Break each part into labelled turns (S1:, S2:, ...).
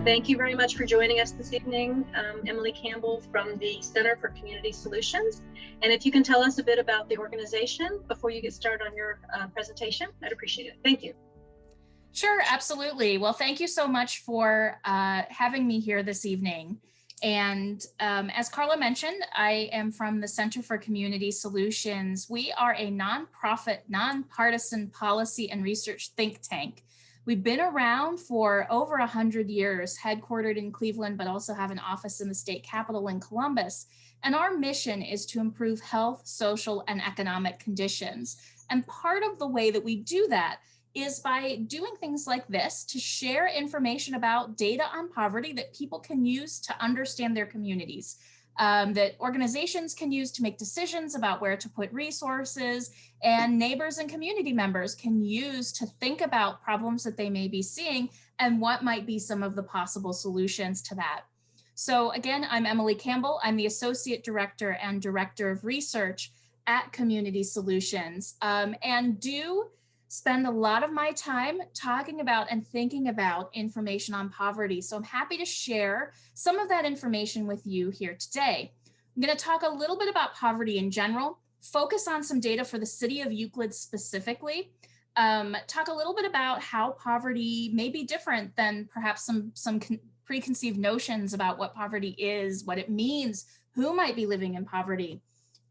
S1: Thank you very much for joining us this evening. Emily Campbell from the Center for Community Solutions. And if you can tell us a bit about the organization before you get started on your presentation, I'd appreciate it. Thank you.
S2: Sure, absolutely. Well, thank you so much for having me here this evening. And as Carla mentioned, I am from the Center for Community Solutions. We are a nonprofit, nonpartisan policy and research think tank. We've been around for over 100 years, headquartered in Cleveland, but also have an office in the state capitol in Columbus. And our mission is to improve health, social, and economic conditions. And part of the way that we do that is by doing things like this to share information about data on poverty that people can use to understand their communities, that organizations can use to make decisions about where to put resources, and neighbors and community members can use to think about problems that they may be seeing and what might be some of the possible solutions to that. So again, I'm Emily Campbell. I'm the Associate Director and Director of Research at Community Solutions, and do spend a lot of my time talking about and thinking about information on poverty. So I'm happy to share some of that information with you here today. I'm going to talk a little bit about poverty in general, focus on some data for the city of Euclid specifically, talk a little bit about how poverty may be different than perhaps some preconceived notions about what poverty is, what it means, who might be living in poverty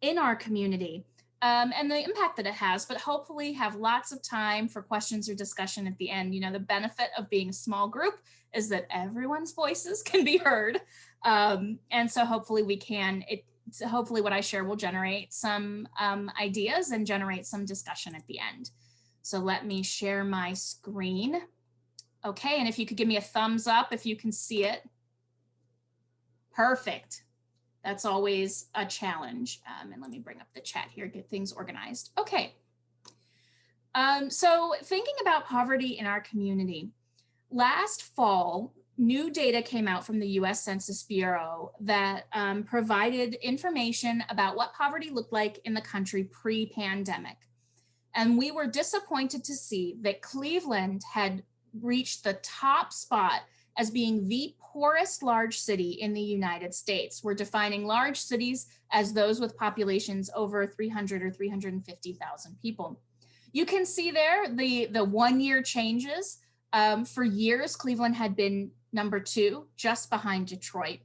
S2: in our community. And the impact that it has, but hopefully have lots of time for questions or discussion at the end. You know, the benefit of being a small group is that everyone's voices can be heard. And so hopefully hopefully what I share will generate some ideas and generate some discussion at the end. So let me share my screen. Okay, and if you could give me a thumbs up if you can see it. Perfect. That's always a challenge. And let me bring up the chat here, get things organized. Okay. So thinking about poverty in our community, last fall, new data came out from the US Census Bureau that provided information about what poverty looked like in the country pre-pandemic. And we were disappointed to see that Cleveland had reached the top spot as being the poorest large city in the United States. We're defining large cities as those with populations over 300 or 350,000 people. You can see there the 1 year changes. For years, Cleveland had been number 2, just behind Detroit.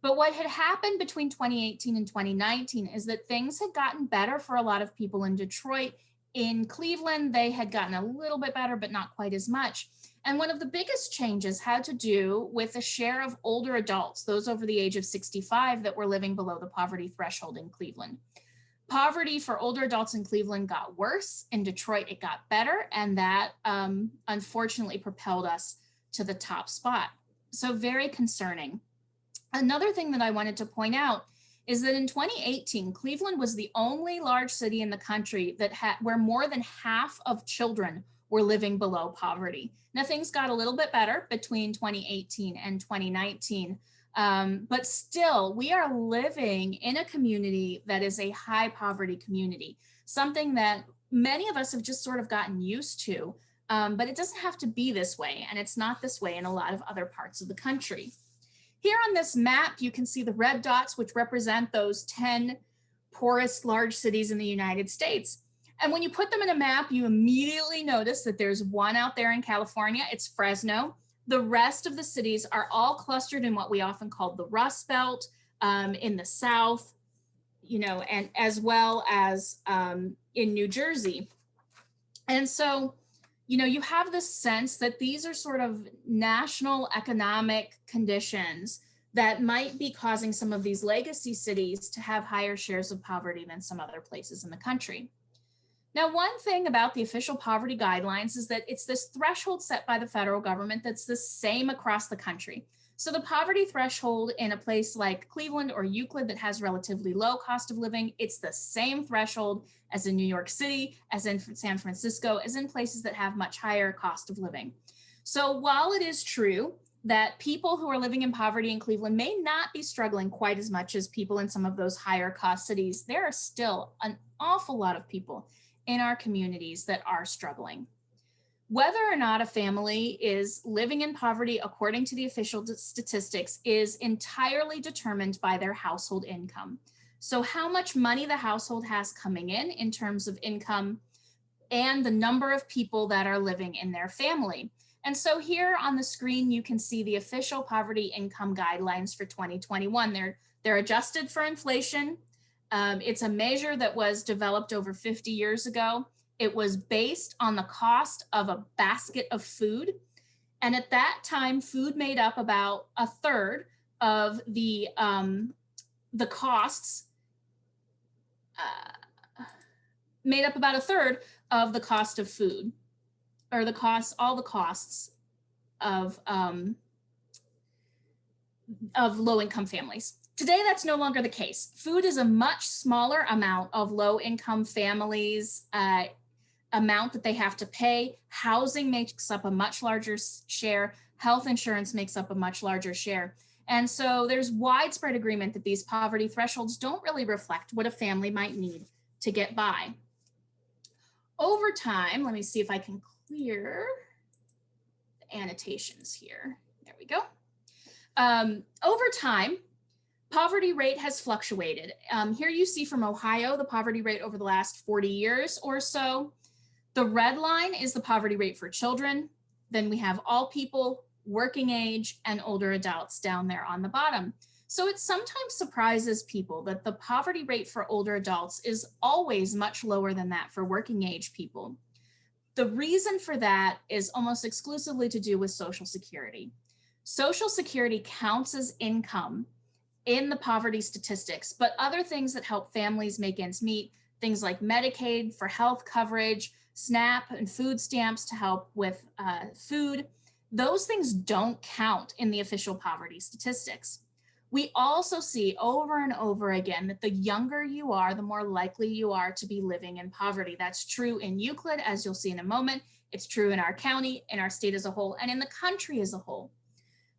S2: But what had happened between 2018 and 2019 is that things had gotten better for a lot of people in Detroit. In Cleveland, they had gotten a little bit better, but not quite as much. And one of the biggest changes had to do with the share of older adults, those over the age of 65 that were living below the poverty threshold in Cleveland. Poverty for older adults in Cleveland got worse. In Detroit, it got better. And that unfortunately propelled us to the top spot. So very concerning. Another thing that I wanted to point out is that in 2018, Cleveland was the only large city in the country that where more than half of children were living below poverty. Now things got a little bit better between 2018 and 2019, but still we are living in a community that is a high poverty community, something that many of us have just sort of gotten used to, but it doesn't have to be this way, and it's not this way in a lot of other parts of the country. Here on this map, you can see the red dots, which represent those 10 poorest large cities in the United States. And when you put them in a map, you immediately notice that there's one out there in California, it's Fresno. The rest of the cities are all clustered in what we often call the Rust Belt, in the South, you know, and as well as in New Jersey. And so, you know, you have this sense that these are sort of national economic conditions that might be causing some of these legacy cities to have higher shares of poverty than some other places in the country. Now, one thing about the official poverty guidelines is that it's this threshold set by the federal government that's the same across the country. So the poverty threshold in a place like Cleveland or Euclid that has relatively low cost of living, it's the same threshold as in New York City, as in San Francisco, as in places that have much higher cost of living. So while it is true that people who are living in poverty in Cleveland may not be struggling quite as much as people in some of those higher cost cities, there are still an awful lot of people in our communities that are struggling. Whether or not a family is living in poverty according to the official statistics is entirely determined by their household income. So how much money the household has coming in terms of income, and the number of people that are living in their family. And so here on the screen, you can see the official poverty income guidelines for 2021. They're adjusted for inflation. It's a measure that was developed over 50 years ago. It was based on the cost of a basket of food. And at that time, food made up about a third of the costs, made up about a third of the cost of food, or all the costs of low-income families. Today, that's no longer the case. Food is a much smaller amount of low-income families' amount that they have to pay. Housing makes up a much larger share. Health insurance makes up a much larger share. And so there's widespread agreement that these poverty thresholds don't really reflect what a family might need to get by. Over time, let me see if I can clear the annotations here. There we go. Over time, poverty rate has fluctuated. Here you see from Ohio, the poverty rate over the last 40 years or so. The red line is the poverty rate for children. Then we have all people, working age, and older adults down there on the bottom. So it sometimes surprises people that the poverty rate for older adults is always much lower than that for working age people. The reason for that is almost exclusively to do with Social Security. Social Security counts as income in the poverty statistics, but other things that help families make ends meet, things like Medicaid for health coverage, SNAP and food stamps to help with food, those things don't count in the official poverty statistics. We also see over and over again that the younger you are, the more likely you are to be living in poverty. That's true in Euclid, as you'll see in a moment. It's true in our county, in our state as a whole, and in the country as a whole.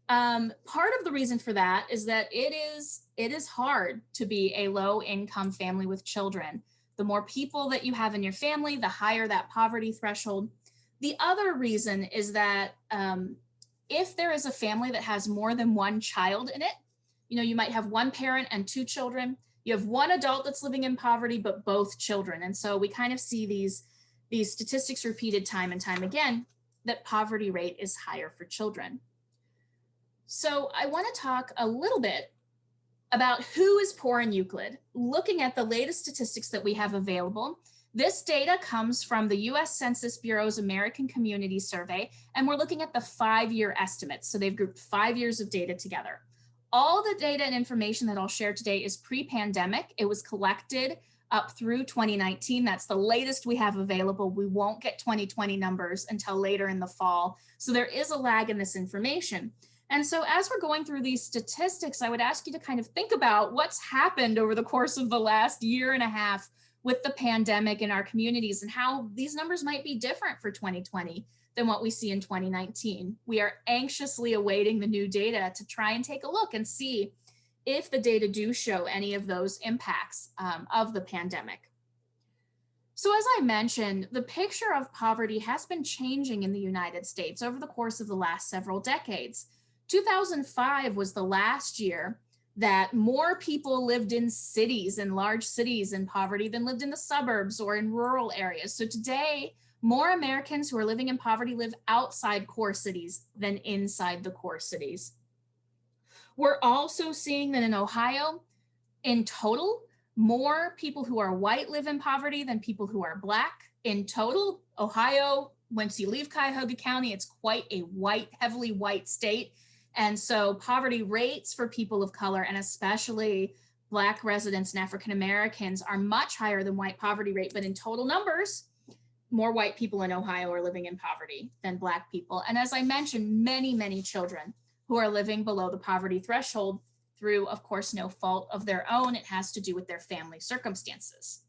S2: Part of the reason for that is that it is hard to be a low-income family with children. The more people that you have in your family, the higher that poverty threshold. The other reason is that if there is a family that has more than one child in it, you might have one parent and two children. You have one adult that's living in poverty, but both children. And so we kind of see these statistics repeated time and time again, that poverty rate is higher for children. So I want to talk a little bit about who is poor in Euclid, looking at the latest statistics that we have available. This data comes from the US Census Bureau's American Community Survey, and we're looking at the 5-year estimates. So they've grouped 5 years of data together. All the data and information that I'll share today is pre-pandemic. It was collected up through 2019. That's the latest we have available. We won't get 2020 numbers until later in the fall. So there is a lag in this information. And so as we're going through these statistics, I would ask you to kind of think about what's happened over the course of the last year and a half with the pandemic in our communities and how these numbers might be different for 2020 than what we see in 2019. We are anxiously awaiting the new data to try and take a look and see if the data do show any of those impacts of the pandemic. So as I mentioned, the picture of poverty has been changing in the United States over the course of the last several decades. 2005 was the last year that more people lived in cities, in large cities in poverty than lived in the suburbs or in rural areas. So today, more Americans who are living in poverty live outside core cities than inside the core cities. We're also seeing that in Ohio, in total, more people who are white live in poverty than people who are Black. In total, Ohio, once you leave Cuyahoga County, it's quite a white, heavily white state. And so poverty rates for people of color, and especially Black residents and African Americans, are much higher than white poverty rate. But in total numbers, more white people in Ohio are living in poverty than Black people. And as I mentioned, many, many children who are living below the poverty threshold through, of course, no fault of their own. It has to do with their family circumstances.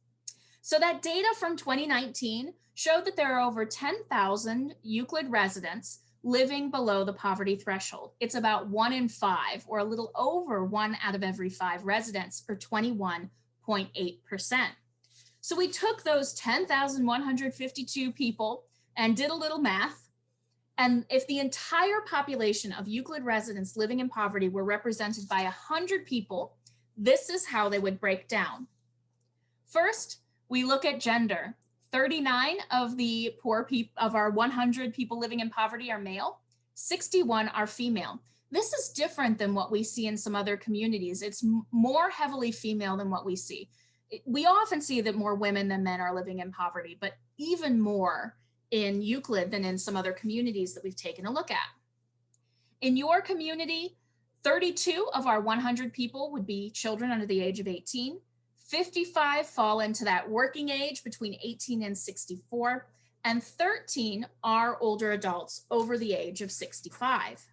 S2: So that data from 2019 showed that there are over 10,000 Euclid residents living below the poverty threshold. It's about 1 in 5, or a little over 1 out of every 5 residents, or 21.8%. So we took those 10,152 people and did a little math. And if the entire population of Euclid residents living in poverty were represented by 100 people, this is how they would break down. First, we look at gender. 39 of the poor people of our 100 people living in poverty are male, 61 are female. This is different than what we see in some other communities. It's more heavily female than what we see. We often see that more women than men are living in poverty, but even more in Euclid than in some other communities that we've taken a look at. In your community, 32 of our 100 people would be children under the age of 18. 55 fall into that working age between 18 and 64, and 13 are older adults over the age of 65.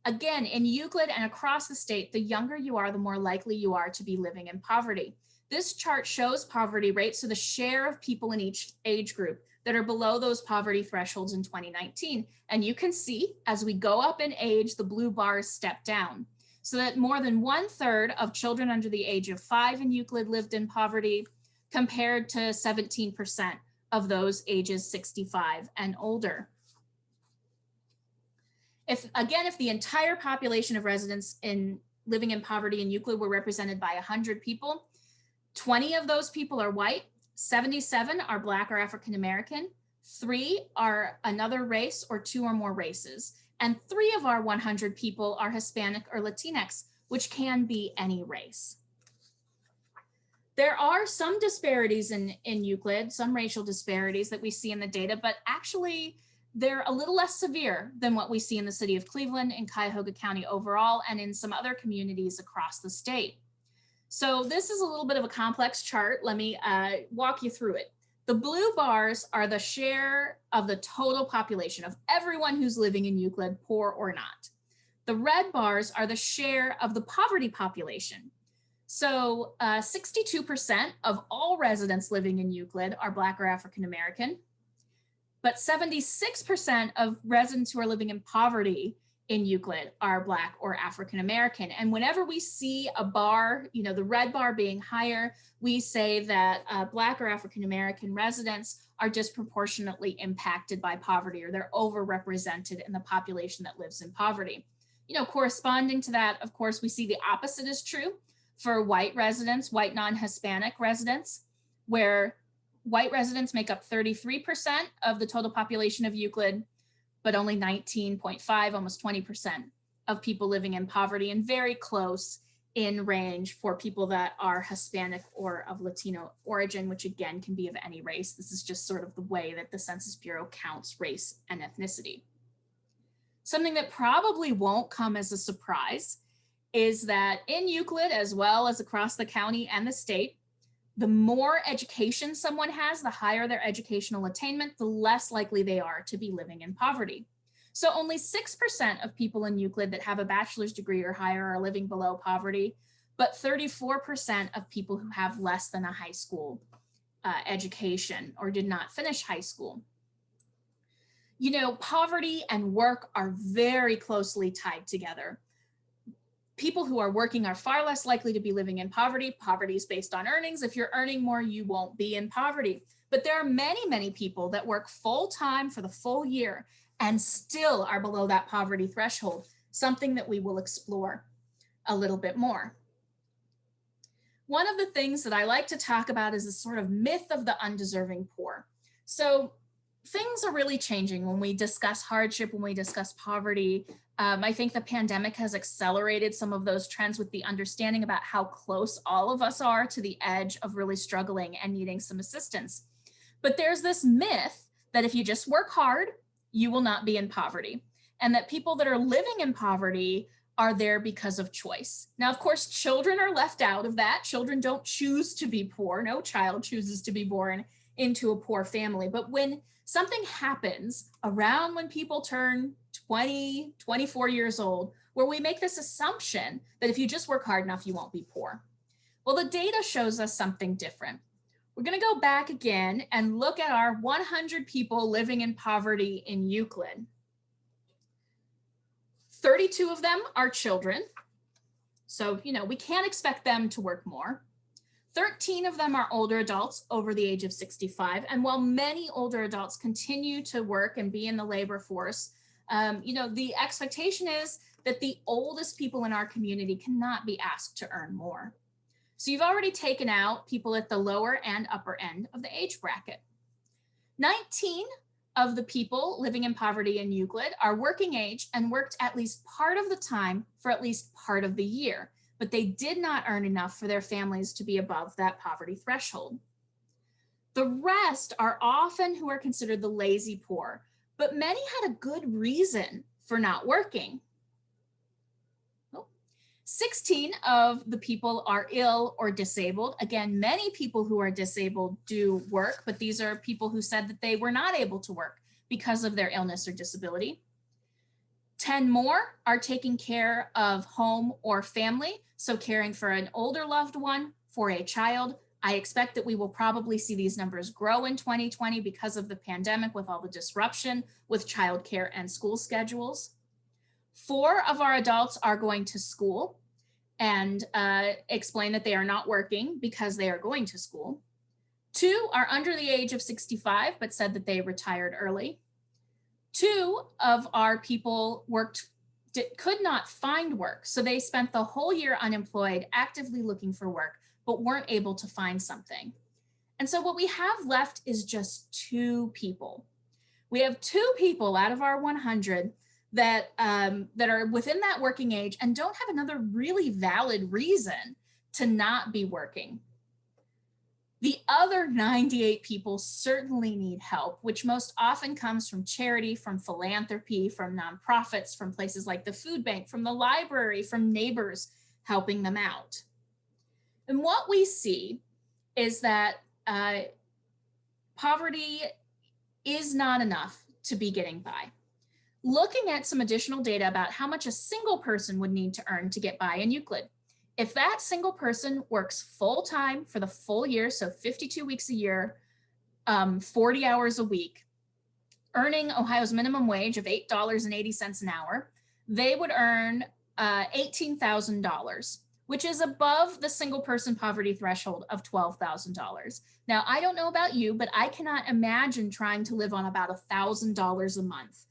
S2: Again, in Euclid and across the state, the younger you are, the more likely you are to be living in poverty. This chart shows poverty rates, so the share of people in each age group that are below those poverty thresholds in 2019. And you can see as we go up in age, the blue bars step down, so that more than 1/3 of children under the age of 5 in Euclid lived in poverty, compared to 17% of those ages 65 and older. If the entire population of residents living in poverty in Euclid were represented by 100 people, 20 of those people are white, 77 are Black or African American, 3 are another race or 2 or more races, and 3 of our 100 people are Hispanic or Latinx, which can be any race. There are some disparities in Euclid, some racial disparities that we see in the data, but actually they're a little less severe than what we see in the city of Cleveland and Cuyahoga County overall, and in some other communities across the state. So this is a little bit of a complex chart. Let me walk you through it. The blue bars are the share of the total population of everyone who's living in Euclid, poor or not. The red bars are the share of the poverty population. So 62% of all residents living in Euclid are Black or African American, but 76% of residents who are living in poverty in Euclid are Black or African American. And whenever we see a bar, the red bar being higher, we say that Black or African American residents are disproportionately impacted by poverty, or they're overrepresented in the population that lives in poverty. Corresponding to that, of course, we see the opposite is true for white residents, white non-Hispanic residents, where white residents make up 33% of the total population of Euclid, but only 19.5, almost 20% of people living in poverty, and very close in range for people that are Hispanic or of Latino origin, which again can be of any race. This is just sort of the way that the Census Bureau counts race and ethnicity. Something that probably won't come as a surprise is that in Euclid, as well as across the county and the state, the more education someone has, the higher their educational attainment, the less likely they are to be living in poverty. So only 6% of people in Euclid that have a bachelor's degree or higher are living below poverty, but 34% of people who have less than a high school education or did not finish high school. Poverty and work are very closely tied together. People who are working are far less likely to be living in poverty. Poverty is based on earnings. If you're earning more, you won't be in poverty. But there are many, many people that work full-time for the full year and still are below that poverty threshold, something that we will explore a little bit more. One of the things that I like to talk about is the sort of myth of the undeserving poor. So things are really changing when we discuss hardship, when we discuss poverty. I think the pandemic has accelerated some of those trends with the understanding about how close all of us are to the edge of really struggling and needing some assistance. But there's this myth that if you just work hard, you will not be in poverty, and that people that are living in poverty are there because of choice. Now, of course, children are left out of that. Children don't choose to be poor. No child chooses to be born into a poor family. But when something happens around when people turn 20, 24 years old, where we make this assumption that if you just work hard enough, you won't be poor. Well, the data shows us something different. We're going to go back again and look at our 100 people living in poverty in Euclid. 32 of them are children. So, we can't expect them to work more. 13 of them are older adults over the age of 65. And while many older adults continue to work and be in the labor force, the expectation is that the oldest people in our community cannot be asked to earn more. So you've already taken out people at the lower and upper end of the age bracket. 19 of the people living in poverty in Euclid are working age and worked at least part of the time for at least part of the year, but they did not earn enough for their families to be above that poverty threshold. The rest are often who are considered the lazy poor, but many had a good reason for not working. 16 of the people are ill or disabled. Again, many people who are disabled do work, but these are people who said that they were not able to work because of their illness or disability. 10 more are taking care of home or family, so caring for an older loved one, for a child. I expect that we will probably see these numbers grow in 2020 because of the pandemic with all the disruption with childcare and school schedules. 4 of our adults are going to school and explain that they are not working because they are going to school. 2 are under the age of 65, but said that they retired early. 2 of our people could not find work. So they spent the whole year unemployed, actively looking for work, but weren't able to find something. And so what we have left is just 2 people. We have 2 people out of our 100 that are within that working age and don't have another really valid reason to not be working. The other 98 people certainly need help, which most often comes from charity, from philanthropy, from nonprofits, from places like the food bank, from the library, from neighbors helping them out. And what we see is that poverty is not enough to be getting by. Looking at some additional data about how much a single person would need to earn to get by in Euclid. If that single person works full-time for the full year, so 52 weeks a year, 40 hours a week, earning Ohio's minimum wage of $8.80 an hour, they would earn $18,000, which is above the single person poverty threshold of $12,000. Now, I don't know about you, but I cannot imagine trying to live on about $1,000 a month.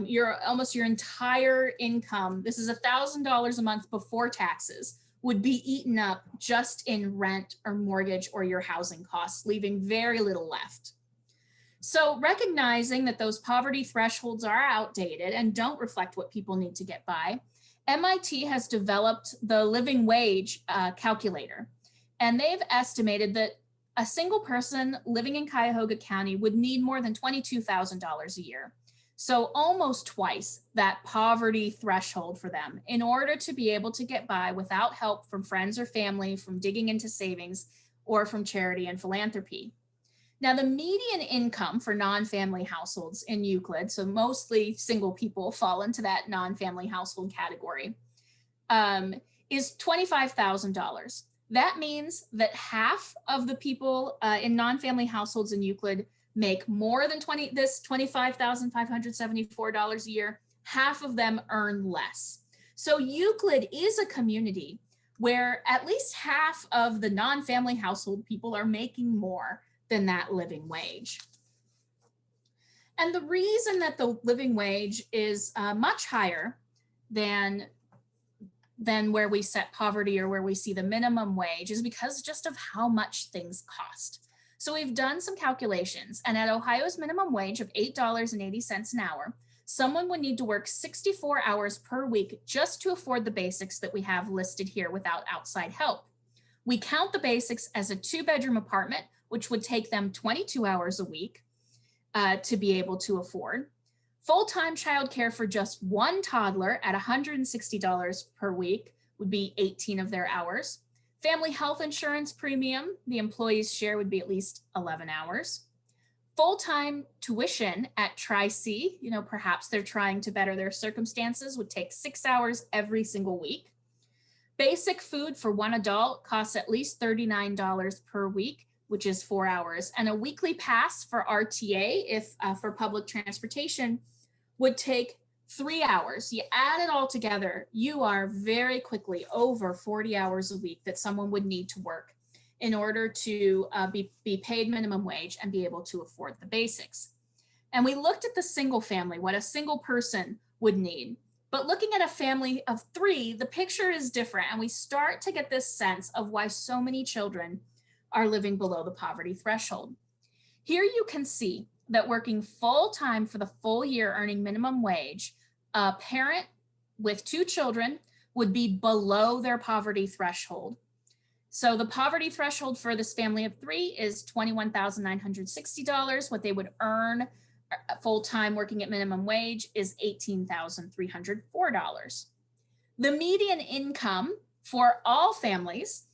S2: Your entire income, this is $1,000 a month before taxes, would be eaten up just in rent or mortgage or your housing costs, leaving very little left. So recognizing that those poverty thresholds are outdated and don't reflect what people need to get by, MIT has developed the living wage calculator, and they've estimated that a single person living in Cuyahoga County would need more than $22,000 a year. So almost twice that poverty threshold for them in order to be able to get by without help from friends or family, from digging into savings, or from charity and philanthropy. Now, the median income for non-family households in Euclid, so mostly single people fall into that non-family household category, is $25,000. That means that half of the people in non-family households in Euclid make more than $25,574 a year. Half of them earn less. So Euclid is a community where at least half of the non-family household people are making more than that living wage. And the reason that the living wage is much higher than where we set poverty or where we see the minimum wage is because just of how much things cost. So we've done some calculations, and at Ohio's minimum wage of $8.80 an hour, someone would need to work 64 hours per week just to afford the basics that we have listed here without outside help. We count the basics as a 2-bedroom apartment, which would take them 22 hours a week to be able to afford. Full-time childcare for just one toddler at $160 per week would be 18 of their hours. Family health insurance premium, the employee's share would be at least 11 hours. Full-time tuition at Tri-C, perhaps they're trying to better their circumstances, would take 6 hours every single week. Basic food for one adult costs at least $39 per week, which is 4 hours. And a weekly pass for RTA, if for public transportation, would take 3 hours. You add it all together, you are very quickly over 40 hours a week that someone would need to work in order to be paid minimum wage and be able to afford the basics. And we looked at the single family, what a single person would need. But looking at a family of 3, the picture is different. And we start to get this sense of why so many children are living below the poverty threshold. Here you can see that working full-time for the full year earning minimum wage, a parent with 2 children would be below their poverty threshold. So the poverty threshold for this family of 3 is $21,960. What they would earn full-time working at minimum wage is $18,304. The median income for all families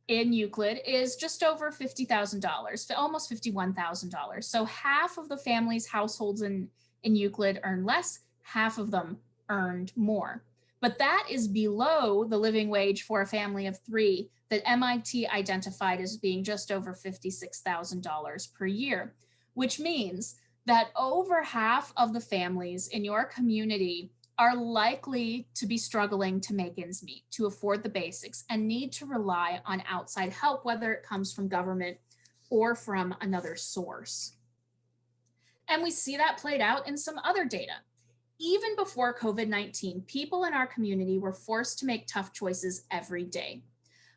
S2: in Euclid is just over $50,000, almost $51,000. So half of the families' households in Euclid earn less, half of them earned more. But that is below the living wage for a family of 3 that MIT identified as being just over $56,000 per year, which means that over half of the families in your community are likely to be struggling to make ends meet, to afford the basics, and need to rely on outside help, whether it comes from government or from another source. And we see that played out in some other data. Even before COVID-19, people in our community were forced to make tough choices every day.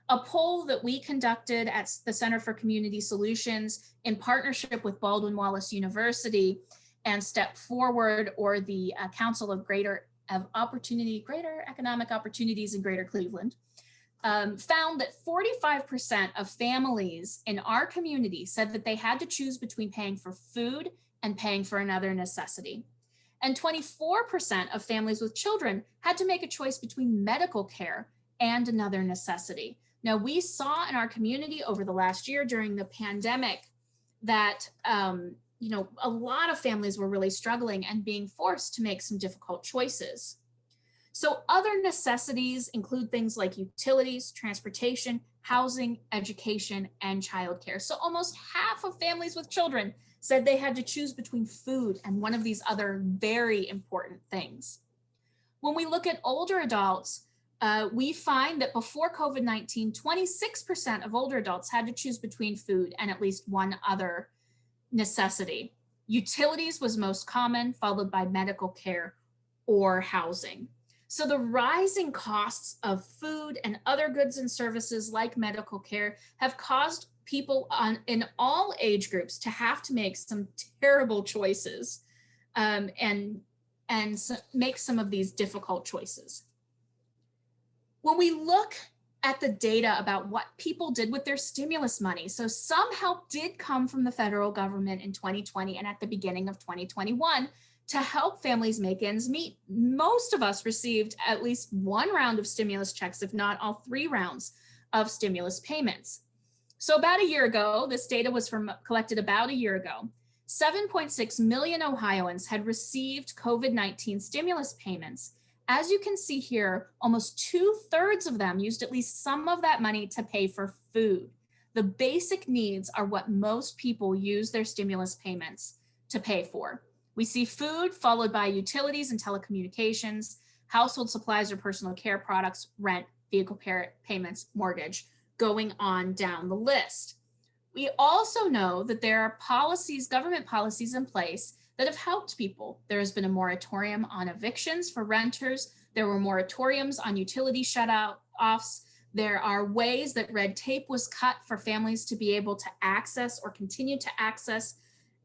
S2: A poll that we conducted at the Center for Community Solutions in partnership with Baldwin Wallace University and Step Forward, or the Council of Greater Economic Opportunities in Greater Cleveland, found that 45% of families in our community said that they had to choose between paying for food and paying for another necessity. And 24% of families with children had to make a choice between medical care and another necessity. Now, we saw in our community over the last year during the pandemic that a lot of families were really struggling and being forced to make some difficult choices. So other necessities include things like utilities, transportation, housing, education, and childcare. So almost half of families with children said they had to choose between food and one of these other very important things. When we look at older adults, we find that before COVID-19, 26% of older adults had to choose between food and at least one other necessity. Utilities was most common, followed by medical care or housing. So the rising costs of food and other goods and services like medical care have caused people in all age groups to have to make some terrible choices and make some of these difficult choices. When we look at the data about what people did with their stimulus money, so some help did come from the federal government in 2020 and at the beginning of 2021 to help families make ends meet. Most of us received at least one round of stimulus checks, if not all 3 rounds of stimulus payments. So about a year ago, this data was collected about a year ago, 7.6 million Ohioans had received COVID-19 stimulus payments. As you can see here, almost 2/3 of them used at least some of that money to pay for food. The basic needs are what most people use their stimulus payments to pay for. We see food followed by utilities and telecommunications, household supplies or personal care products, rent, vehicle payments, mortgage, going on down the list. We also know that there are policies, government policies in place that have helped people. There has been a moratorium on evictions for renters. There were moratoriums on utility shut-offs. There are ways that red tape was cut for families to be able to access or continue to access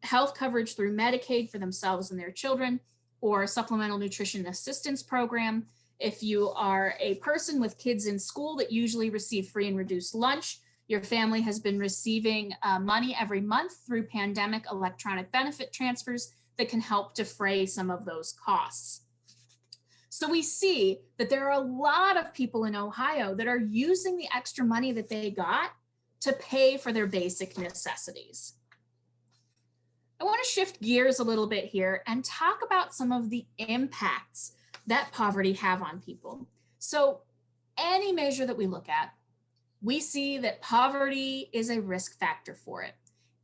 S2: health coverage through Medicaid for themselves and their children, or supplemental nutrition assistance program. If you are a person with kids in school that usually receive free and reduced lunch, your family has been receiving money every month through pandemic electronic benefit transfers that can help defray some of those costs. So we see that there are a lot of people in Ohio that are using the extra money that they got to pay for their basic necessities. I want to shift gears a little bit here and talk about some of the impacts that poverty have on people. So any measure that we look at, we see that poverty is a risk factor for it.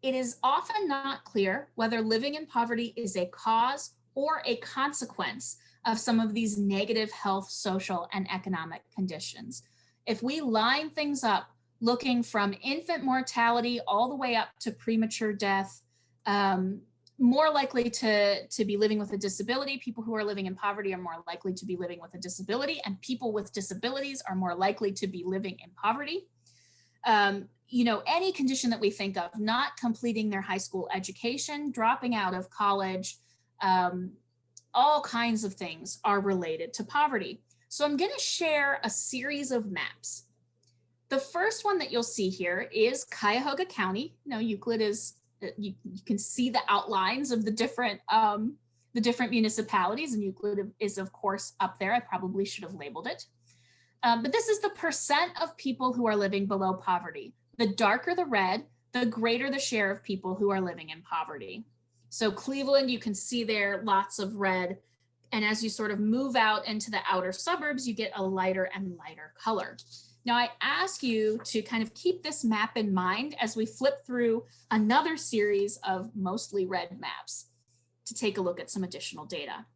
S2: It is often not clear whether living in poverty is a cause or a consequence of some of these negative health, social, and economic conditions. If we line things up looking from infant mortality all the way up to premature death, more likely to be living with a disability. People who are living in poverty are more likely to be living with a disability, and people with disabilities are more likely to be living in poverty. Any condition that we think of, not completing their high school education, dropping out of college, all kinds of things are related to poverty. So I'm going to share a series of maps. The first one that you'll see here is Cuyahoga County. Euclid is, you can see the outlines of the different municipalities, and Euclid is of course up there. I probably should have labeled it. But this is the percent of people who are living below poverty. The darker the red, the greater the share of people who are living in poverty. So Cleveland, you can see there lots of red. And as you sort of move out into the outer suburbs, you get a lighter and lighter color. Now, I ask you to kind of keep this map in mind as we flip through another series of mostly red maps to take a look at some additional data.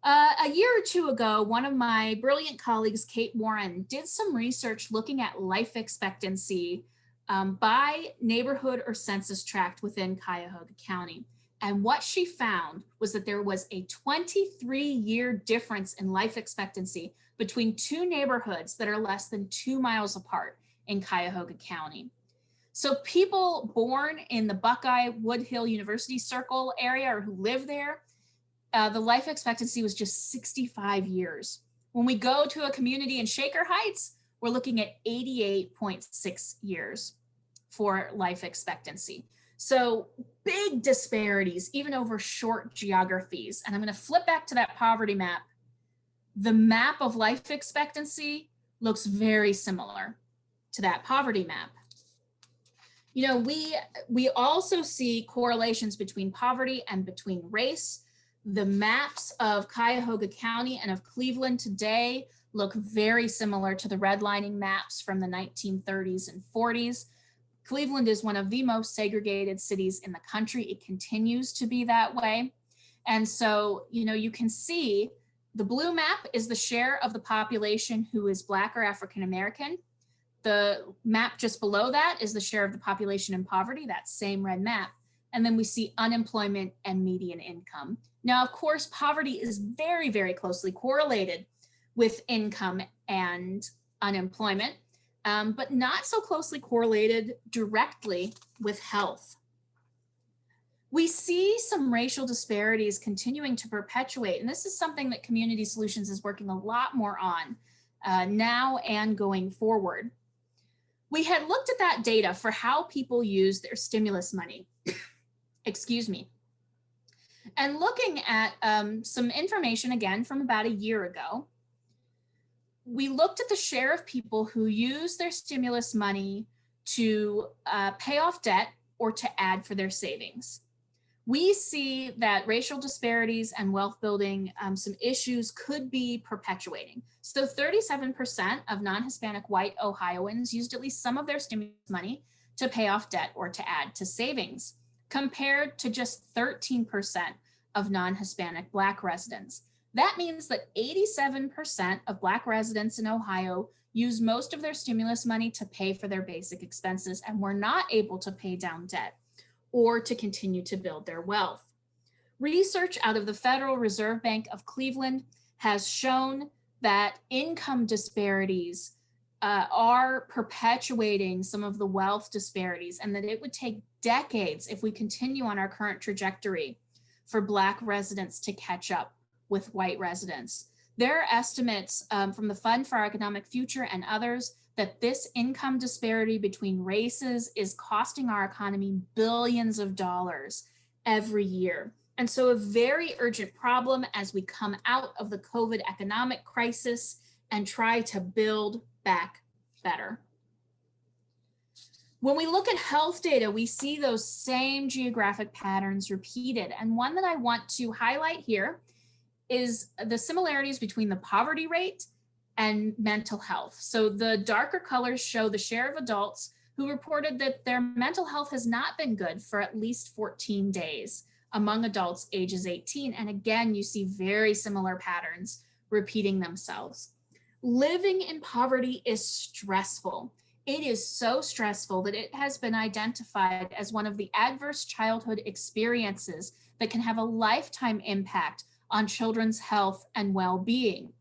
S2: A year or two ago, one of my brilliant colleagues, Kate Warren, did some research looking at life expectancy by neighborhood or census tract within Cuyahoga County. And what she found was that there was a 23-year difference in life expectancy between two neighborhoods that are less than 2 miles apart in Cuyahoga County. So people born in the Buckeye Woodhill University Circle area or who live there, the life expectancy was just 65 years. When we go to a community in Shaker Heights, we're looking at 88.6 years for life expectancy. So big disparities, even over short geographies. And I'm going to flip back to that poverty map. The map of life expectancy looks very similar to that poverty map. We also see correlations between poverty and between race. The maps of Cuyahoga County and of Cleveland today look very similar to the redlining maps from the 1930s and 40s. Cleveland is one of the most segregated cities in the country. It continues to be that way. And so, you can see the blue map is the share of the population who is Black or African American. The map just below that is the share of the population in poverty, that same red map. And then we see unemployment and median income. Now, of course, poverty is very, very closely correlated with income and unemployment, but not so closely correlated directly with health. We see some racial disparities continuing to perpetuate, and this is something that Community Solutions is working a lot more on now and going forward. We had looked at that data for how people use their stimulus money, excuse me, and looking at some information again from about a year ago. We looked at the share of people who use their stimulus money to pay off debt or to add for their savings. We see that racial disparities and wealth building, some issues could be perpetuating. So 37% of non-Hispanic white Ohioans used at least some of their stimulus money to pay off debt or to add to savings, compared to just 13% of non-Hispanic Black residents. That means that 87% of Black residents in Ohio use most of their stimulus money to pay for their basic expenses and were not able to pay down debt or to continue to build their wealth. Research out of the Federal Reserve Bank of Cleveland has shown that income disparities are perpetuating some of the wealth disparities, and that it would take decades, if we continue on our current trajectory, for Black residents to catch up with white residents. There are estimates from the Fund for Our Economic Future and others that this income disparity between races is costing our economy billions of dollars every year. And so a very urgent problem as we come out of the COVID economic crisis and try to build back better. When we look at health data, we see those same geographic patterns repeated. And one that I want to highlight here is the similarities between the poverty rate and mental health. So the darker colors show the share of adults who reported that their mental health has not been good for at least 14 days among adults ages 18. And again, you see very similar patterns repeating themselves. Living in poverty is stressful. It is so stressful that it has been identified as one of the adverse childhood experiences that can have a lifetime impact on children's health and well-being.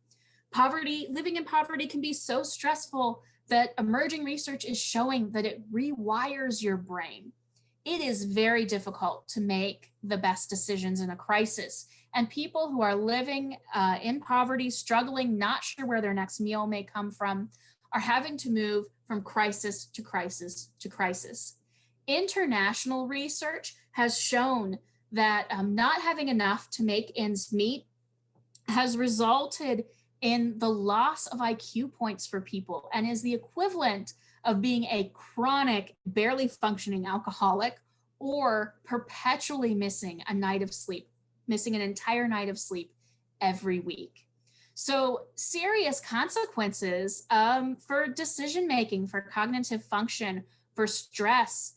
S2: Living in poverty can be so stressful that emerging research is showing that it rewires your brain. It is very difficult to make the best decisions in a crisis. And people who are living in poverty, struggling, not sure where their next meal may come from, are having to move from crisis to crisis to crisis. International research has shown that not having enough to make ends meet has resulted in the loss of IQ points for people and is the equivalent of being a chronic, barely functioning alcoholic or perpetually missing a night of sleep, missing an entire night of sleep every week. So serious consequences for decision-making, for cognitive function, for stress.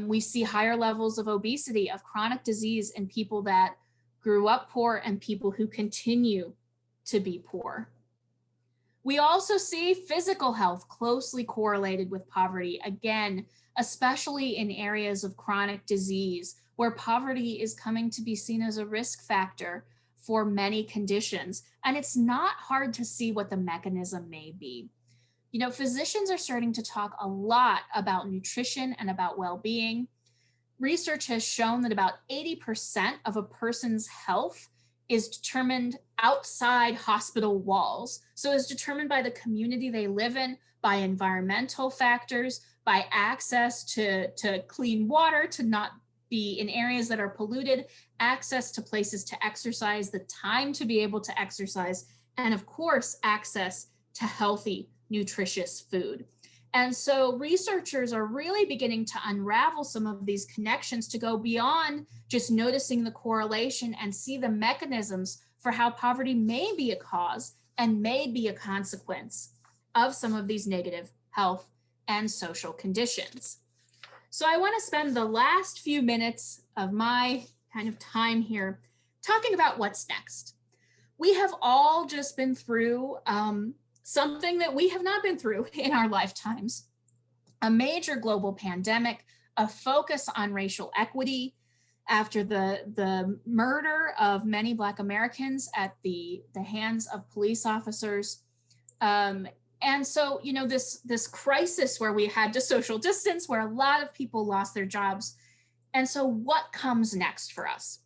S2: We see higher levels of obesity, of chronic disease in people that grew up poor and people who continue to be poor. We also see physical health closely correlated with poverty, again, especially in areas of chronic disease, where poverty is coming to be seen as a risk factor for many conditions. And it's not hard to see what the mechanism may be. You know, physicians are starting to talk a lot about nutrition and about well-being. Research has shown that about 80% of a person's health is determined outside hospital walls. So is determined by the community they live in, by environmental factors, by access to clean water, to not be in areas that are polluted, access to places to exercise, the time to be able to exercise, and of course, access to healthy, nutritious food. And so researchers are really beginning to unravel some of these connections to go beyond just noticing the correlation and see the mechanisms for how poverty may be a cause and may be a consequence of some of these negative health and social conditions. So I want to spend the last few minutes of my kind of time here talking about what's next. We have all just been through something that we have not been through in our lifetimes, a major global pandemic, a focus on racial equity after the murder of many Black Americans at the hands of police officers. And so, you know, this crisis where we had to social distance, where a lot of people lost their jobs. And so what comes next for us?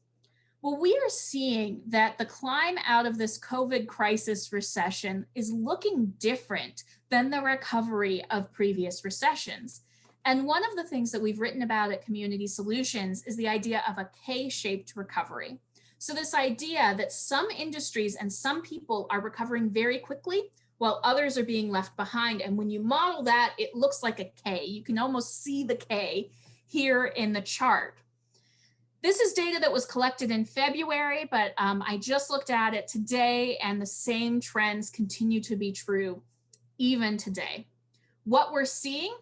S2: Well, we are seeing that the climb out of this COVID crisis recession is looking different than the recovery of previous recessions. And one of the things that we've written about at Community Solutions is the idea of a K-shaped recovery. So this idea that some industries and some people are recovering very quickly while others are being left behind. And when you model that, it looks like a K. You can almost see the K here in the chart. This is data that was collected in February, but I just looked at it today and the same trends continue to be true even today. What we're seeing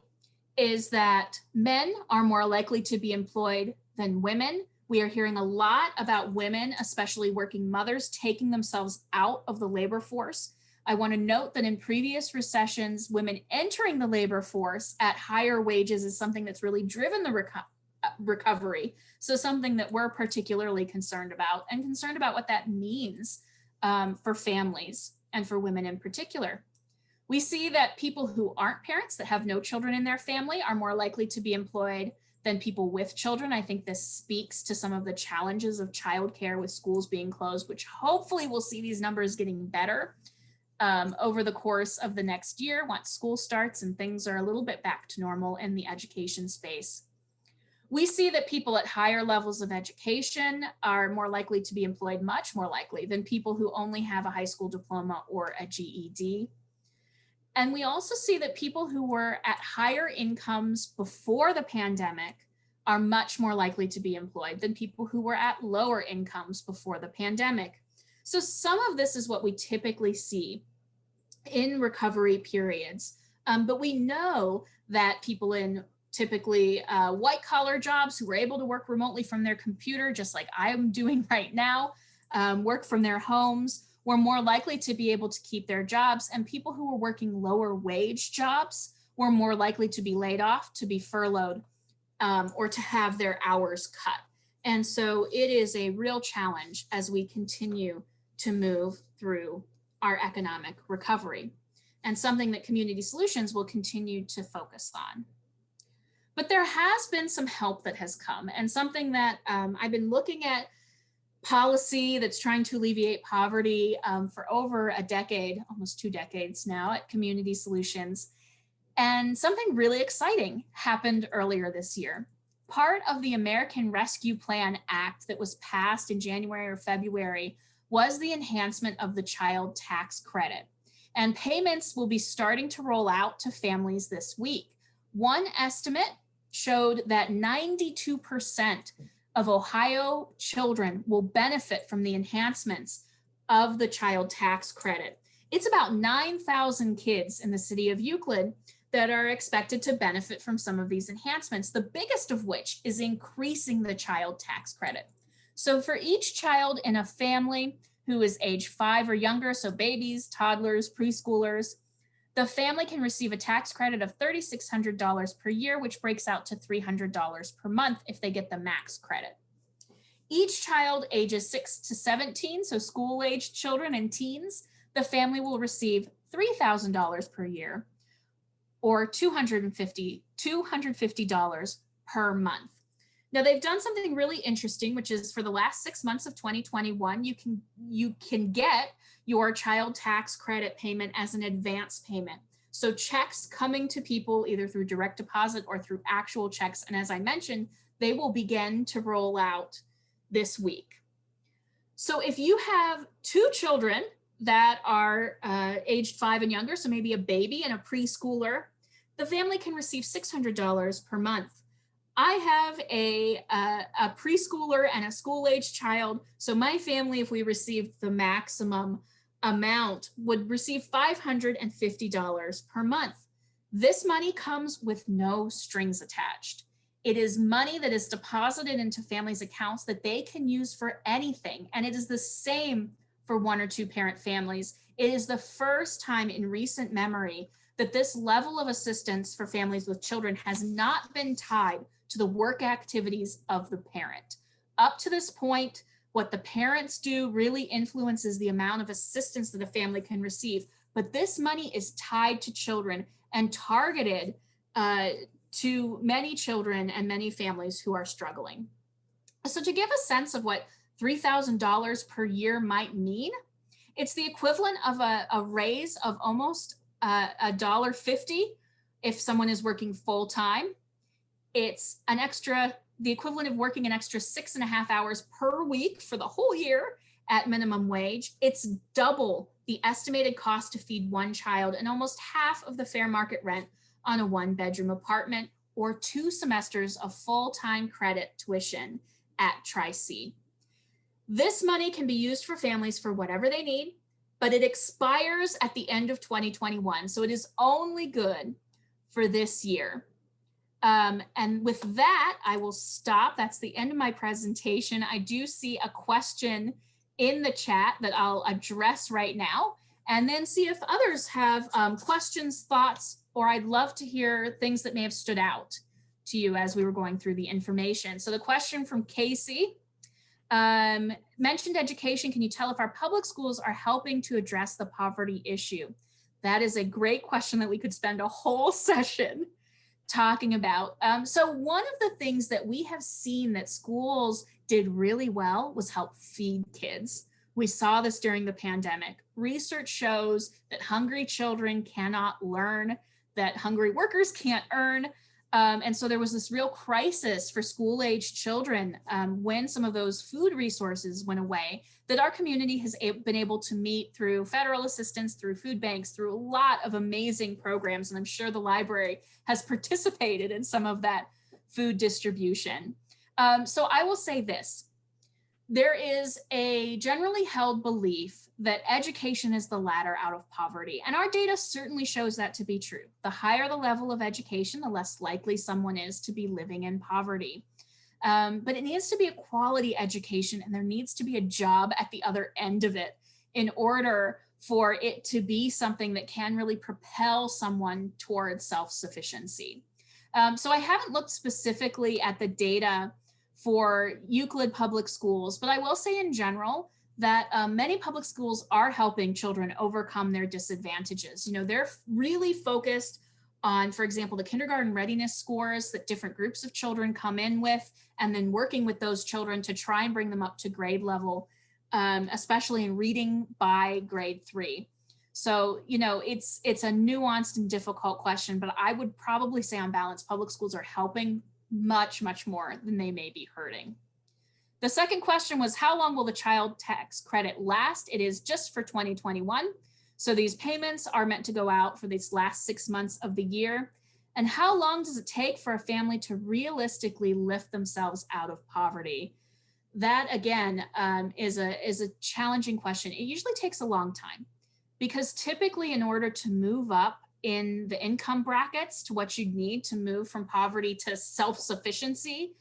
S2: is that men are more likely to be employed than women. We are hearing a lot about women, especially working mothers, taking themselves out of the labor force. I want to note that in previous recessions, women entering the labor force at higher wages is something that's really driven the recovery. So something that we're particularly concerned about, and concerned about what that means for families and for women in particular. We see that people who aren't parents, that have no children in their family, are more likely to be employed than people with children. I think this speaks to some of the challenges of childcare with schools being closed, which hopefully we'll see these numbers getting better over the course of the next year once school starts and things are a little bit back to normal in the education space. We see that people at higher levels of education are more likely to be employed, much more likely than people who only have a high school diploma or a GED. And we also see that people who were at higher incomes before the pandemic are much more likely to be employed than people who were at lower incomes before the pandemic. So some of this is what we typically see in recovery periods. But we know that people in typically white collar jobs who were able to work remotely from their computer, just like I'm doing right now, work from their homes, were more likely to be able to keep their jobs, and people who were working lower wage jobs were more likely to be laid off, to be furloughed, or to have their hours cut. And so it is a real challenge as we continue to move through our economic recovery, and something that Community Solutions will continue to focus on. But there has been some help that has come, and something that I've been looking at policy that's trying to alleviate poverty for over a decade, almost 2 decades now at Community Solutions. And something really exciting happened earlier this year. Part of the American Rescue Plan Act that was passed in January or February was the enhancement of the child tax credit. And payments will be starting to roll out to families this week. One estimate showed that 92% of Ohio children will benefit from the enhancements of the child tax credit. It's about 9,000 kids in the city of Euclid that are expected to benefit from some of these enhancements, the biggest of which is increasing the child tax credit. So for each child in a family who is age 5 or younger, so babies, toddlers, preschoolers, the family can receive a tax credit of $3,600 per year, which breaks out to $300 per month if they get the max credit. Each child ages 6 to 17, so school-aged children and teens, the family will receive $3,000 per year, or $250 per month. Now, they've done something really interesting, which is for the last 6 months of 2021, you can get your child tax credit payment as an advance payment. So checks coming to people either through direct deposit or through actual checks. And as I mentioned, they will begin to roll out this week. So if you have 2 children that are aged 5 and younger, so maybe a baby and a preschooler, the family can receive $600 per month. I have a preschooler and a school-age child, so my family, if we received the maximum amount, would receive $550 per month. This money comes with no strings attached. It is money that is deposited into families' accounts that they can use for anything, and it is the same for 1 or 2 parent families. It is the first time in recent memory that this level of assistance for families with children has not been tied to the work activities of the parent. Up to this point, what the parents do really influences the amount of assistance that a family can receive, but this money is tied to children and targeted to many children and many families who are struggling. So to give a sense of what $3,000 per year might mean, it's the equivalent of a raise of almost $1.50 if someone is working full time. It's the equivalent of working an extra 6.5 hours per week for the whole year at minimum wage. It's double the estimated cost to feed 1 child and almost half of the fair market rent on a 1-bedroom apartment, or 2 semesters of full-time credit tuition at Tri-C. This money can be used for families for whatever they need, but it expires at the end of 2021. So it is only good for this year. And with that, I will stop. That's the end of my presentation. I do see a question in the chat that I'll address right now, and then see if others have questions, thoughts, or I'd love to hear things that may have stood out to you as we were going through the information. So the question from Casey, mentioned education. Can you tell if our public schools are helping to address the poverty issue? That is a great question that we could spend a whole session talking about. So one of the things that we have seen that schools did really well was help feed kids. We saw this during the pandemic. Research shows that hungry children cannot learn, that hungry workers can't earn. And so there was this real crisis for school-aged children when some of those food resources went away, that our community has been able to meet through federal assistance, through food banks, through a lot of amazing programs. And I'm sure the library has participated in some of that food distribution. So I will say this. There is a generally held belief that education is the ladder out of poverty, and our data certainly shows that to be true. The higher the level of education, the less likely someone is to be living in poverty. But it needs to be a quality education, and there needs to be a job at the other end of it. in order for it to be something that can really propel someone towards self-sufficiency. So I haven't looked specifically at the data for Euclid public schools, but I will say in general that many public schools are helping children overcome their disadvantages. You know, they're really focused on, for example, the kindergarten readiness scores that different groups of children come in with, and then working with those children to try and bring them up to grade level, especially in reading by grade 3. So, you know, it's a nuanced and difficult question, but I would probably say on balance, public schools are helping much, much more than they may be hurting. The second question was, how long will the child tax credit last? It is just for 2021. So these payments are meant to go out for these last 6 months of the year. And how long does it take for a family to realistically lift themselves out of poverty? That, again, is a challenging question. It usually takes a long time, because typically in order to move up in the income brackets to what you'd need to move from poverty to self-sufficiency,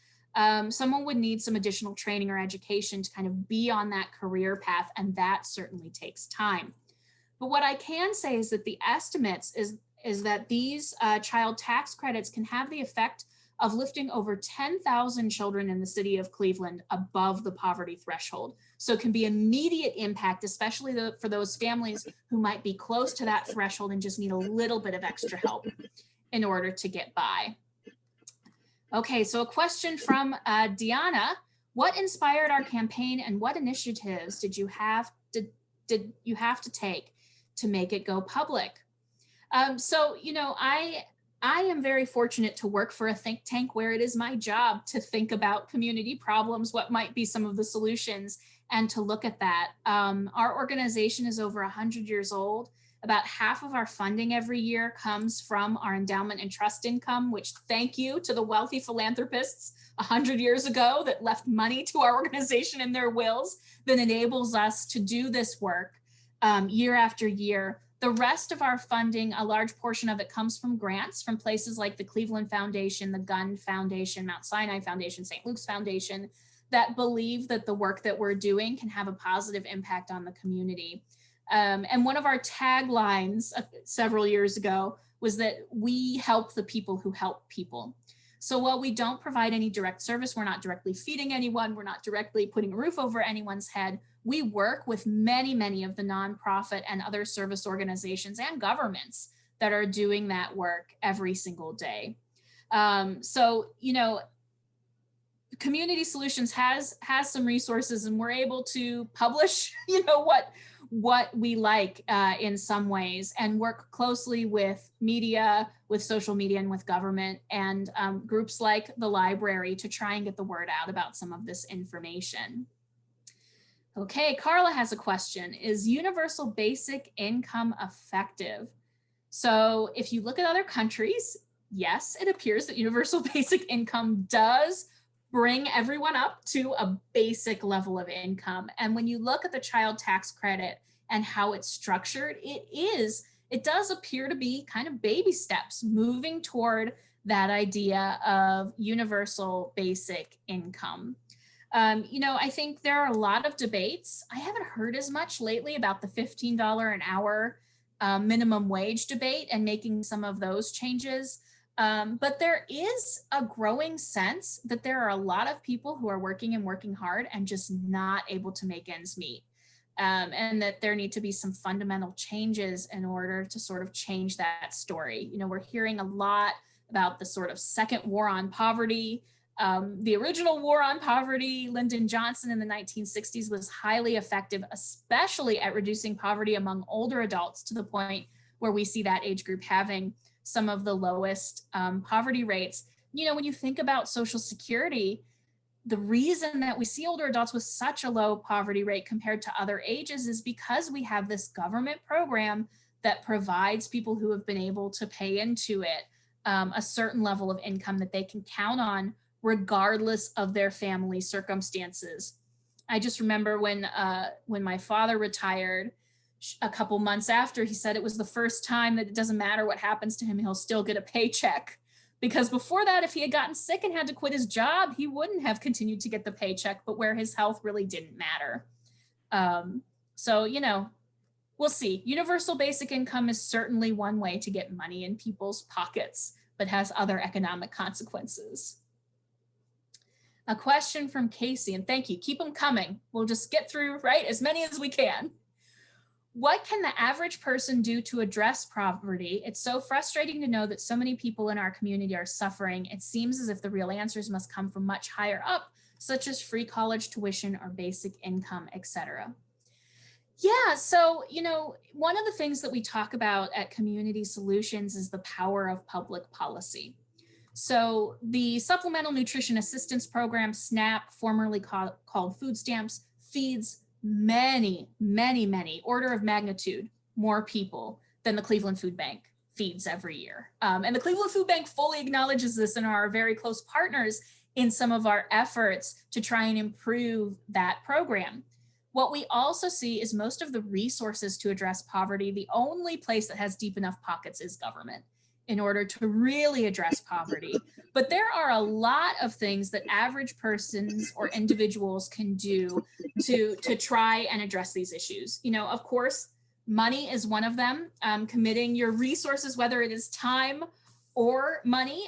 S2: someone would need some additional training or education to kind of be on that career path, and that certainly takes time. But what I can say is that the estimates is that these child tax credits can have the effect of lifting over 10,000 children in the city of Cleveland above the poverty threshold. So it can be immediate impact, especially for those families who might be close to that threshold and just need a little bit of extra help in order to get by. Okay, so a question from Deanna. What inspired our campaign, and what initiatives did you have to take to make it go public? So, you know, I am very fortunate to work for a think tank where it is my job to think about community problems, what might be some of the solutions, and to look at that. Our organization is over 100 years old. About half of our funding every year comes from our endowment and trust income, which, thank you to the wealthy philanthropists 100 years ago that left money to our organization in their wills, that enables us to do this work year after year. The rest of our funding, a large portion of it, comes from grants from places like the Cleveland Foundation, the Gunn Foundation, Mount Sinai Foundation, St. Luke's Foundation, that believe that the work that we're doing can have a positive impact on the community. And one of our taglines several years ago was that we help the people who help people. So while we don't provide any direct service, we're not directly feeding anyone, we're not directly putting a roof over anyone's head, we work with many, many of the nonprofit and other service organizations and governments that are doing that work every single day. So, you know, Community Solutions has some resources, and we're able to publish, you know, what we like in some ways, and work closely with media, with social media, and with government, and groups like the library to try and get the word out about some of this information. Okay, Carla has a question. Is universal basic income effective? So if you look at other countries, yes, it appears that universal basic income does bring everyone up to a basic level of income. And when you look at the child tax credit and how it's structured, it does appear to be kind of baby steps moving toward that idea of universal basic income. You know, I think there are a lot of debates. I haven't heard as much lately about the $15 an hour minimum wage debate and making some of those changes. But there is a growing sense that there are a lot of people who are working and working hard and just not able to make ends meet. And that there need to be some fundamental changes in order to sort of change that story. You know, we're hearing a lot about the sort of second war on poverty. The original war on poverty, Lyndon Johnson in the 1960s, was highly effective, especially at reducing poverty among older adults, to the point where we see that age group having some of the lowest poverty rates. You know, when you think about Social Security, the reason that we see older adults with such a low poverty rate compared to other ages is because we have this government program that provides people who have been able to pay into it a certain level of income that they can count on regardless of their family circumstances. I just remember when my father retired a couple months after, he said it was the first time that it doesn't matter what happens to him, he'll still get a paycheck. Because before that, if he had gotten sick and had to quit his job, he wouldn't have continued to get the paycheck, but where his health really didn't matter. So, we'll see. Universal basic income is certainly one way to get money in people's pockets, but has other economic consequences. A question from Casey, and thank you, keep them coming. We'll just get through, right, as many as we can. What can the average person do to address poverty? It's so frustrating to know that so many people in our community are suffering. It seems as if the real answers must come from much higher up, such as free college tuition or basic income, etc. Yeah, so, one of the things that we talk about at Community Solutions is the power of public policy. So the Supplemental Nutrition Assistance Program, SNAP, formerly called food stamps, feeds many, many, many, order of magnitude, more people than the Cleveland Food Bank feeds every year. And the Cleveland Food Bank fully acknowledges this and are very close partners in some of our efforts to try and improve that program. What we also see is most of the resources to address poverty, the only place that has deep enough pockets is government in order to really address poverty. But there are a lot of things that average persons or individuals can do to try and address these issues. Of course, money is one of them. Committing your resources, whether it is time or money,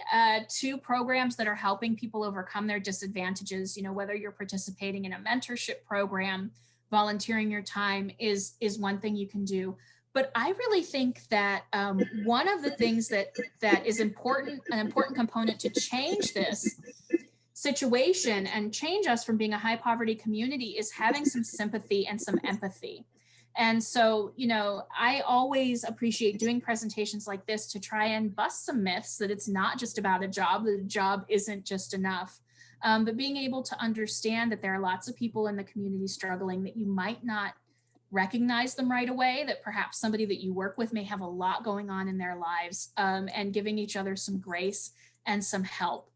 S2: to programs that are helping people overcome their disadvantages, whether you're participating in a mentorship program, volunteering your time is one thing you can do. But I really think that one of the things that is important, an important component to change this situation and change us from being a high poverty community is having some sympathy and some empathy. And so, I always appreciate doing presentations like this to try and bust some myths that it's not just about a job, that a job isn't just enough. But being able to understand that there are lots of people in the community struggling, that you might not recognize them right away, that perhaps somebody that you work with may have a lot going on in their lives, and giving each other some grace and some help.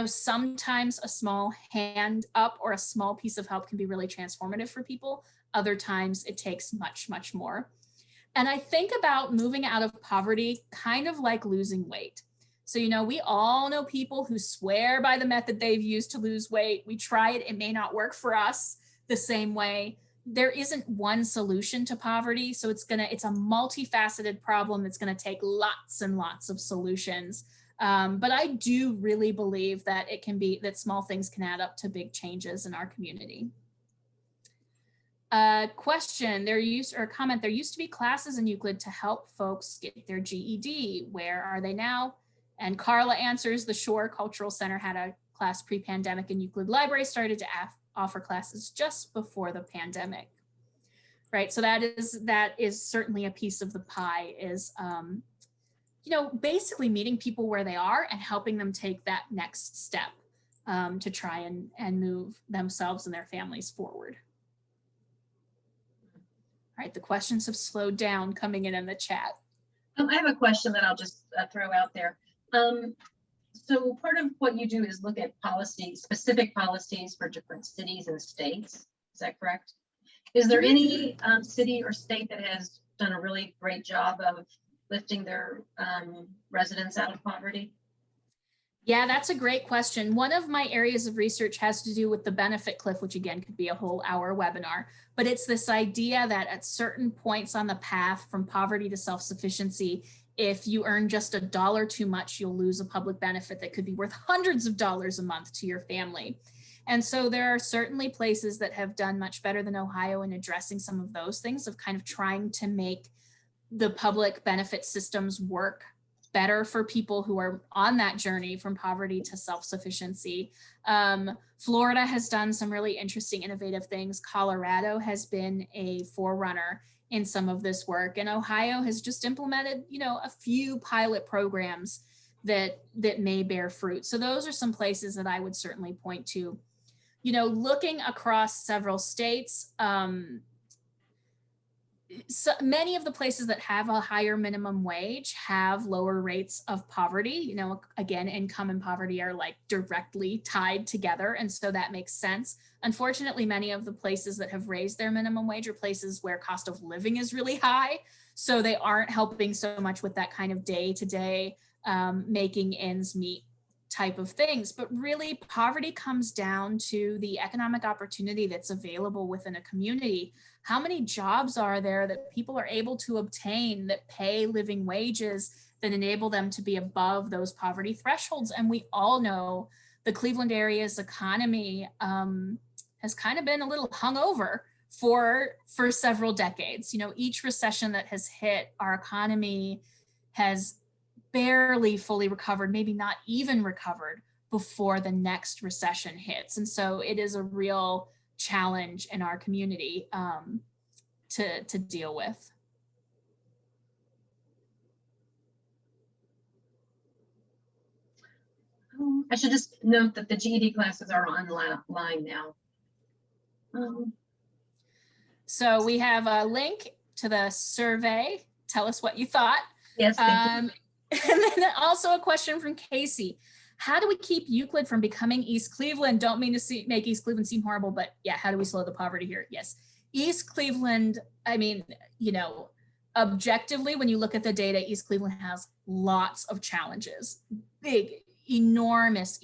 S2: Sometimes a small hand up or a small piece of help can be really transformative for people. Other times it takes much, much more. And I think about moving out of poverty kind of like losing weight. So, we all know people who swear by the method they've used to lose weight. We try it, it may not work for us the same way. There isn't one solution to poverty. So it's a multifaceted problem that's going to take lots and lots of solutions. But I do really believe that that small things can add up to big changes in our community. Question, there used to be classes in Euclid to help folks get their GED. Where are they now? And Carla answers, the Shore Cultural Center had a class pre-pandemic, and Euclid Library started to offer classes just before the pandemic. Right, so that is certainly a piece of the pie, is basically meeting people where they are and helping them take that next step to try and move themselves and their families forward. All right, the questions have slowed down coming in the chat.
S1: I have a question that I'll just throw out there. So part of what you do is look at specific policies for different cities and states. Is that correct? Is there any city or state that has done a really great job of lifting their residents out of poverty?
S2: Yeah, that's a great question. One of my areas of research has to do with the benefit cliff, which again could be a whole hour webinar, but it's this idea that at certain points on the path from poverty to self-sufficiency, if you earn just $1 too much, you'll lose a public benefit that could be worth hundreds of dollars a month to your family. And so there are certainly places that have done much better than Ohio in addressing some of those things, of kind of trying to make the public benefit systems work better for people who are on that journey from poverty to self-sufficiency. Florida has done some really interesting, innovative things. Colorado has been a forerunner in some of this work, and Ohio has just implemented, a few pilot programs that may bear fruit. So those are some places that I would certainly point to. Looking across several states, so many of the places that have a higher minimum wage have lower rates of poverty. Again, income and poverty are like directly tied together. And so that makes sense. Unfortunately, many of the places that have raised their minimum wage are places where cost of living is really high. So they aren't helping so much with that kind of day-to-day making ends meet. type of things. But really, poverty comes down to the economic opportunity that's available within a community. How many jobs are there that people are able to obtain that pay living wages that enable them to be above those poverty thresholds? And we all know the Cleveland area's economy has kind of been a little hungover for several decades. You know, each recession that has hit, our economy has barely fully recovered, maybe not even recovered before the next recession hits. And so it is a real challenge in our community to deal with.
S1: I should just note that the GED classes are online now.
S2: So we have a link to the survey. Tell us what you thought.
S1: Yes, thank you.
S2: And then also a question from Casey. How do we keep Euclid from becoming East Cleveland? Don't mean to make East Cleveland seem horrible, but yeah, how do we slow the poverty here? Yes. East Cleveland, I mean, you know, objectively, when you look at the data, East Cleveland has lots of challenges, big, enormous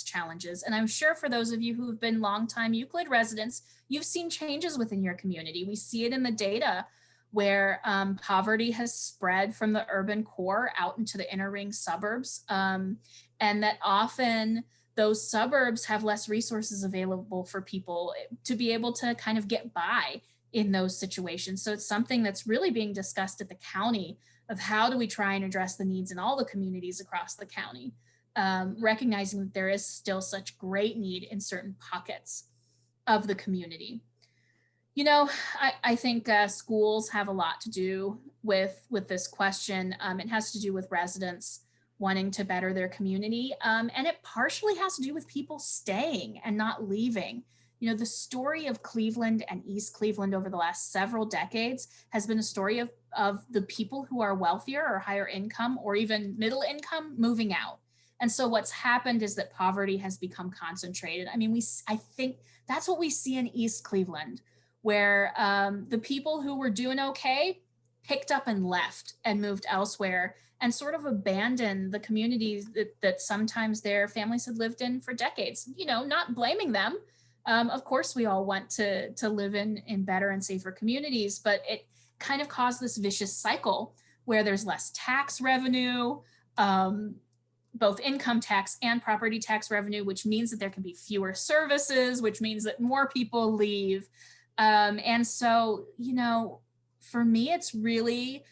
S2: challenges. And I'm sure for those of you who have been longtime Euclid residents, you've seen changes within your community. We see it in the data where poverty has spread from the urban core out into the inner ring suburbs. And that often those suburbs have less resources available for people to be able to kind of get by in those situations. So it's something that's really being discussed at the county of how do we try and address the needs in all the communities across the county, recognizing that there is still such great need in certain pockets of the community. You know, I think schools have a lot to do with this question. It has to do with residents wanting to better their community. And it partially has to do with people staying and not leaving. You know, the story of Cleveland and East Cleveland over the last several decades has been a story of the people who are wealthier or higher income or even middle income moving out. And so what's happened is that poverty has become concentrated. I mean, I think that's what we see in East Cleveland, where the people who were doing okay picked up and left and moved elsewhere and sort of abandoned the communities that sometimes their families had lived in for decades. You know, not blaming them. Of course, we all want to live in better and safer communities, but it kind of caused this vicious cycle where there's less tax revenue, both income tax and property tax revenue, which means that there can be fewer services, which means that more people leave. And so, you know, for me, it's really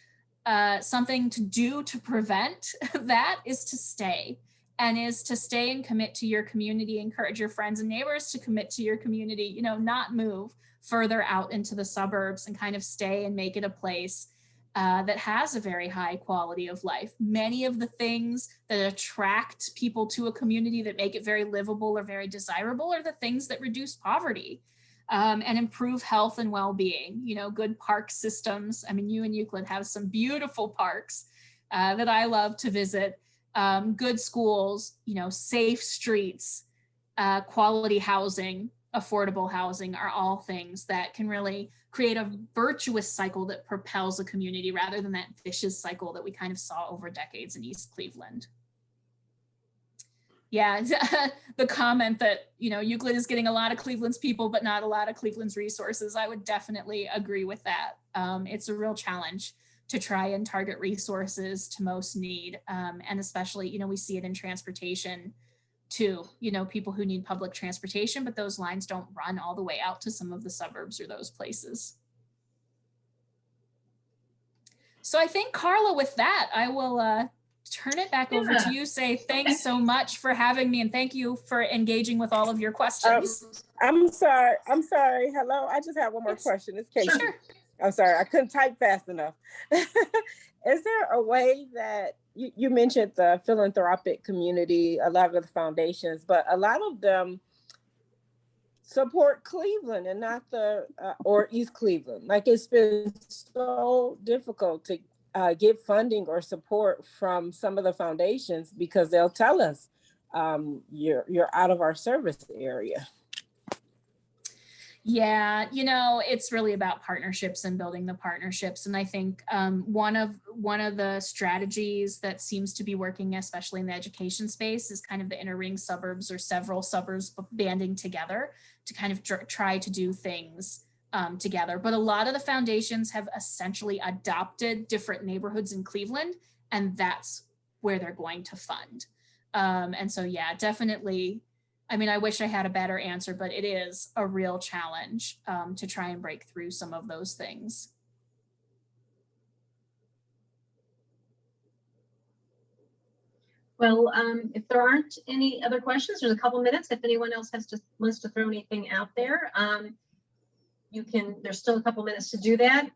S2: something to do to prevent that is to stay and commit to your community, encourage your friends and neighbors to commit to your community, you know, not move further out into the suburbs and kind of stay and make it a place that has a very high quality of life. Many of the things that attract people to a community that make it very livable or very desirable are the things that reduce poverty. And improve health and well-being, you know, good park systems. I mean, you and Euclid have some beautiful parks that I love to visit, good schools, you know, safe streets, quality housing, affordable housing are all things that can really create a virtuous cycle that propels a community rather than that vicious cycle that we kind of saw over decades in East Cleveland. Yeah, the comment that, you know, Euclid is getting a lot of Cleveland's people, but not a lot of Cleveland's resources. I would definitely agree with that. It's a real challenge to try and target resources to most need. And especially, you know, we see it in transportation too, you know, people who need public transportation, but those lines don't run all the way out to some of the suburbs or those places. So I think, Carla, with that, I will turn it back over to you. Say thanks so much for having me, and thank you for engaging with all of your questions.
S3: I'm sorry. Hello, I just have one more question. It's Casey.
S2: Sure.
S3: I'm sorry, I couldn't type fast enough. Is there a way that you mentioned the philanthropic community, a lot of the foundations, but a lot of them support Cleveland and not or East Cleveland? Like, it's been so difficult to get funding or support from some of the foundations because they'll tell us you're out of our service area.
S2: Yeah, you know, it's really about partnerships and building the partnerships. And I think one of the strategies that seems to be working, especially in the education space, is kind of the inner ring suburbs or several suburbs banding together to kind of try to do things together. But a lot of the foundations have essentially adopted different neighborhoods in Cleveland, and that's where they're going to fund. And so, yeah, definitely. I mean, I wish I had a better answer, but it is a real challenge to try and break through some of those things.
S1: Well, if there aren't any other questions, there's a couple minutes. If anyone else wants to throw anything out there, there's still a couple minutes to do that.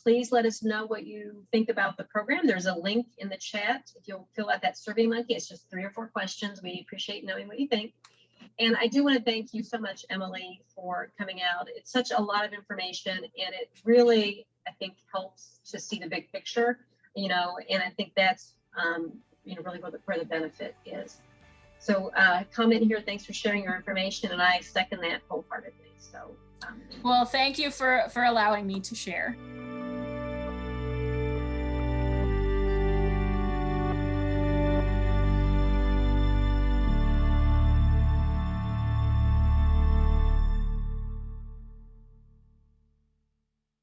S1: Please let us know what you think about the program. There's a link in the chat. If you'll fill out that Survey Monkey, it's just 3 or 4 questions. We appreciate knowing what you think. And I do want to thank you so much, Emily, for coming out. It's such a lot of information, and it really, I think, helps to see the big picture, and I think that's, really where the benefit is. So comment here. Thanks for sharing your information, and I second that wholeheartedly. So.
S2: Well, thank you for allowing me to share.